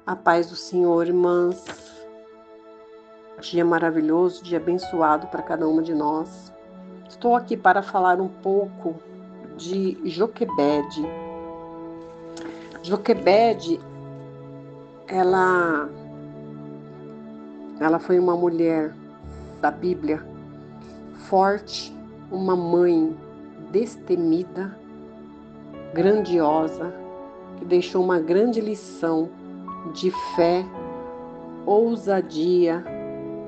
A paz do Senhor, irmãs. Dia maravilhoso, dia abençoado para cada uma de nós. Estou aqui para falar um pouco de Joquebede. Joquebede, ela foi uma mulher da Bíblia forte, uma mãe destemida, grandiosa, que deixou uma grande lição de fé, ousadia,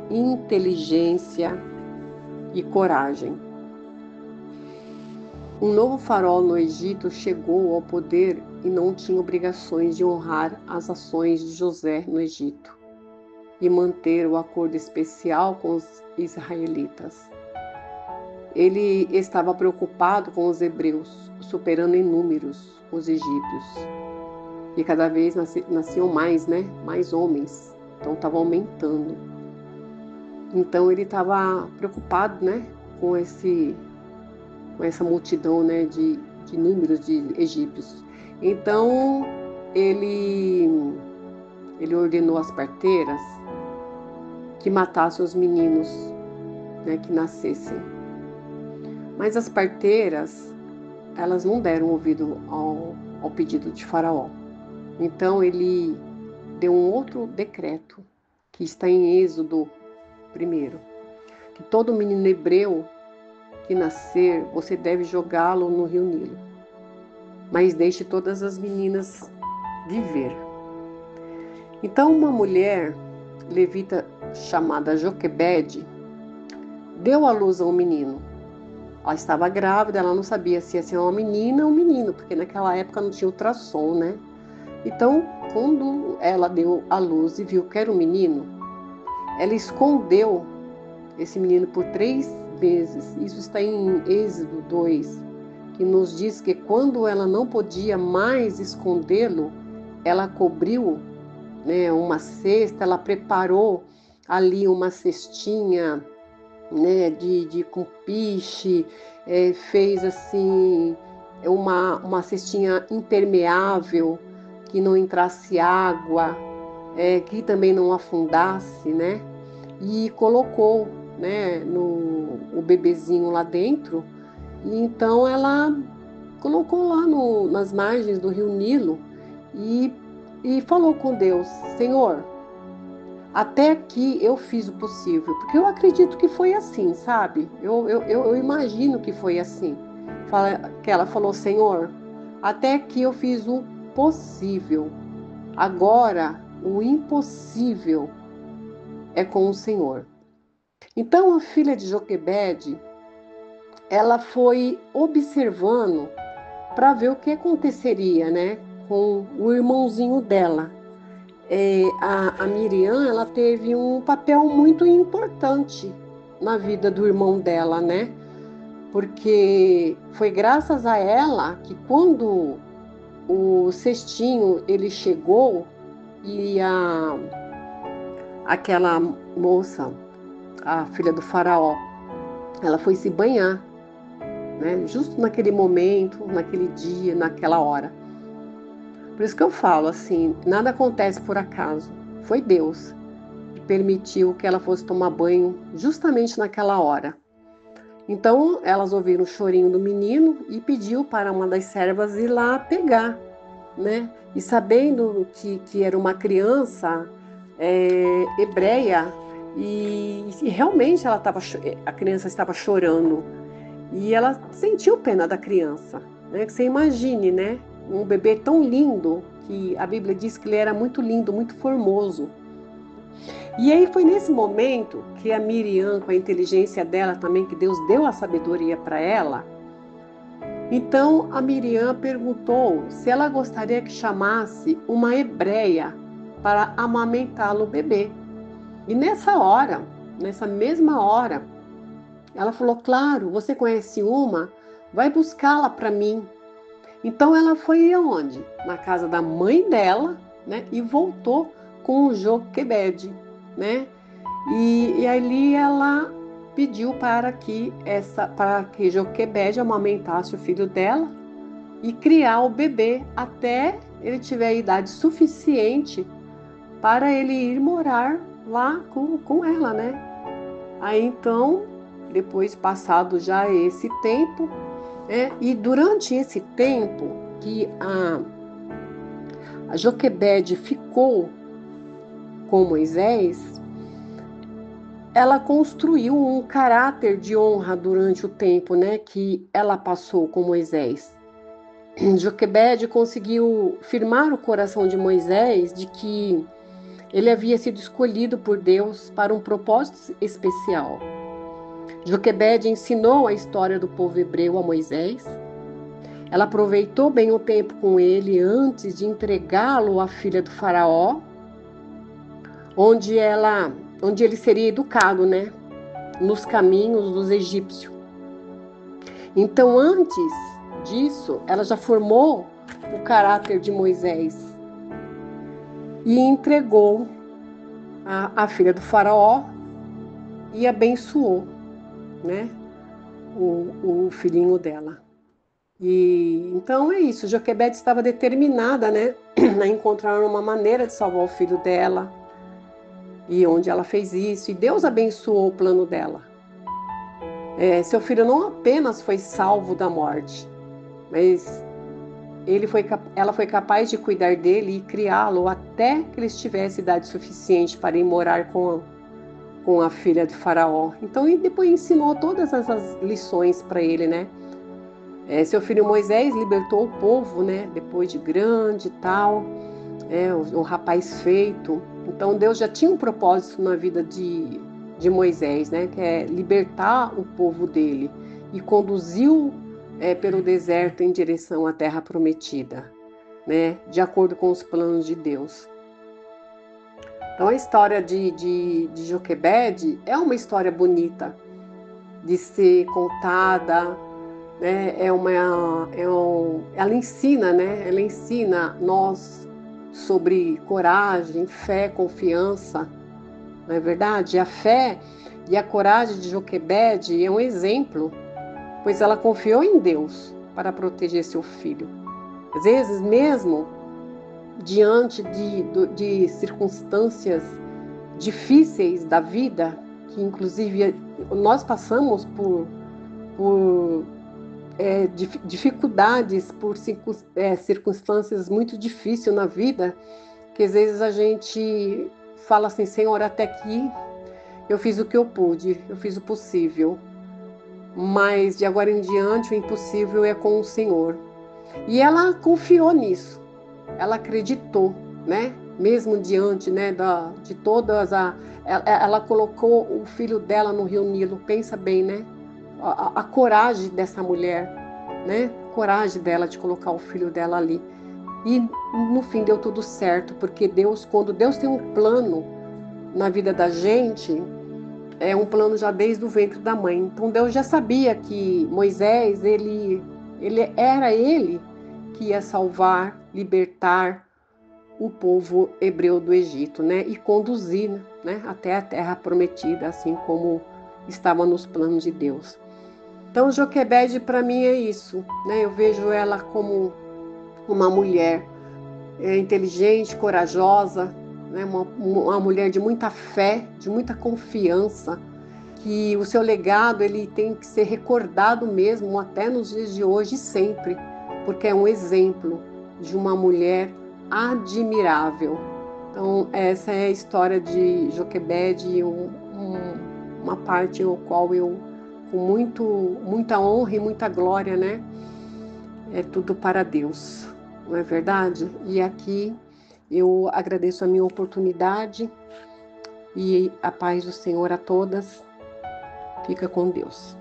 inteligência e coragem. Um novo faraó no Egito chegou ao poder e não tinha obrigações de honrar as ações de José no Egito e manter o acordo especial com os israelitas. Ele estava preocupado com os hebreus, superando em números os egípcios. E cada vez nasciam mais, mais homens. Então estava aumentando. Então ele estava preocupado, com essa multidão, de números de egípcios. Então ele ordenou às parteiras que matassem os meninos, que nascessem. Mas as parteiras, elas não deram ouvido ao pedido de Faraó. Então ele deu um outro decreto, que está em Êxodo 1, que todo menino hebreu que nascer, você deve jogá-lo no rio Nilo, mas deixe todas as meninas viver. Então uma mulher levita chamada Joquebede deu à luz a um menino. Ela estava grávida, ela não sabia se ia ser uma menina ou um menino, porque naquela época não tinha ultrassom, Então, quando ela deu à luz e viu que era um menino, ela escondeu esse menino por 3 meses. Isso está em Êxodo 2, que nos diz que quando ela não podia mais escondê-lo, ela cobriu, uma cesta, ela preparou ali uma cestinha, com piche, fez assim uma cestinha impermeável, que não entrasse água, que também não afundasse, e colocou, o bebezinho lá dentro. E então ela colocou lá nas margens do rio Nilo e falou com Deus: Senhor, até aqui eu fiz o possível, porque eu acredito que foi assim, sabe? Eu imagino que foi assim. Que ela falou: Senhor, até aqui eu fiz o possível, agora o impossível é com o Senhor. Então a filha de Joquebede, ela foi observando para ver o que aconteceria, com o irmãozinho dela. A Miriam, ela teve um papel muito importante na vida do irmão dela, Porque foi graças a ela que quando o cestinho ele chegou e aquela moça, a filha do faraó, ela foi se banhar, justo naquele momento, naquele dia, naquela hora. Por isso que eu falo assim, nada acontece por acaso. Foi Deus que permitiu que ela fosse tomar banho justamente naquela hora. Então, elas ouviram o chorinho do menino e pediu para uma das servas ir lá pegar, E sabendo que era uma criança hebreia e realmente a criança estava chorando e ela sentiu pena da criança, Que você imagine, um bebê tão lindo, que a Bíblia diz que ele era muito lindo, muito formoso. E aí foi nesse momento que a Miriam, com a inteligência dela também, que Deus deu a sabedoria para ela, então a Miriam perguntou se ela gostaria que chamasse uma hebreia para amamentá-lo o bebê. E nessa mesma hora, ela falou: claro, você conhece uma? Vai buscá-la para mim. Então ela foi aonde? Na casa da mãe dela, e voltou com o Joquebede, E ali ela pediu para que Joquebede amamentasse o filho dela e criar o bebê até ele tiver a idade suficiente para ele ir morar lá com ela, né? Aí então, depois passado já esse tempo, e durante esse tempo que a Joquebede ficou com Moisés, ela construiu um caráter de honra durante o tempo, né, que ela passou com Moisés. Joquebede conseguiu firmar o coração de Moisés de que ele havia sido escolhido por Deus para um propósito especial. Joquebede ensinou a história do povo hebreu a Moisés. Ela aproveitou bem o tempo com ele antes de entregá-lo à filha do faraó, onde ele seria educado, né, nos caminhos dos egípcios. Então, antes disso, ela já formou o caráter de Moisés e entregou a filha do faraó e abençoou, né, o filhinho dela. E então é isso, Joquebede estava determinada, né, a encontrar uma maneira de salvar o filho dela, e onde ela fez isso, e Deus abençoou o plano dela. Seu filho não apenas foi salvo da morte, mas ela foi capaz de cuidar dele e criá-lo até que ele tivesse idade suficiente para ir morar com a filha de Faraó. Então, e depois ensinou todas essas lições para ele, né? Seu filho Moisés libertou o povo, né? Depois de grande e tal, o rapaz feito. Então, Deus já tinha um propósito na vida de Moisés, né? Que é libertar o povo dele, e conduziu pelo deserto em direção à terra prometida, né? De acordo com os planos de Deus. Então, a história de Joquebede é uma história bonita de ser contada, né? Ela ensina, né? Ela ensina nós sobre coragem, fé, confiança, não é verdade? A fé e a coragem de Joquebede é um exemplo, pois ela confiou em Deus para proteger seu filho. Às vezes, mesmo diante de circunstâncias difíceis da vida, que inclusive nós passamos por dificuldades, por circunstâncias muito difíceis na vida, que às vezes a gente fala assim: Senhor, até aqui eu fiz o que eu pude, eu fiz o possível, mas de agora em diante o impossível é com o Senhor. E ela confiou nisso, ela acreditou, né? Mesmo diante, né, de todas ela colocou o filho dela no Rio Nilo. Pensa bem, né? A coragem dessa mulher, né? Coragem dela de colocar o filho dela ali. E no fim deu tudo certo, porque Deus, quando Deus tem um plano na vida da gente, é um plano já desde o ventre da mãe. Então Deus já sabia que Moisés, era ele que ia salvar, libertar o povo hebreu do Egito, né? E conduzir, né, até a terra prometida, assim como estava nos planos de Deus. Então Joquebede para mim é isso, né? Eu vejo ela como uma mulher inteligente, corajosa, né? Uma mulher de muita fé, de muita confiança, que o seu legado ele tem que ser recordado mesmo até nos dias de hoje e sempre, porque é um exemplo de uma mulher admirável. Então essa é a história de Joquebede, uma parte ao qual eu, com muita honra e muita glória, né? É tudo para Deus, não é verdade? E aqui eu agradeço a minha oportunidade e a paz do Senhor a todas. Fica com Deus.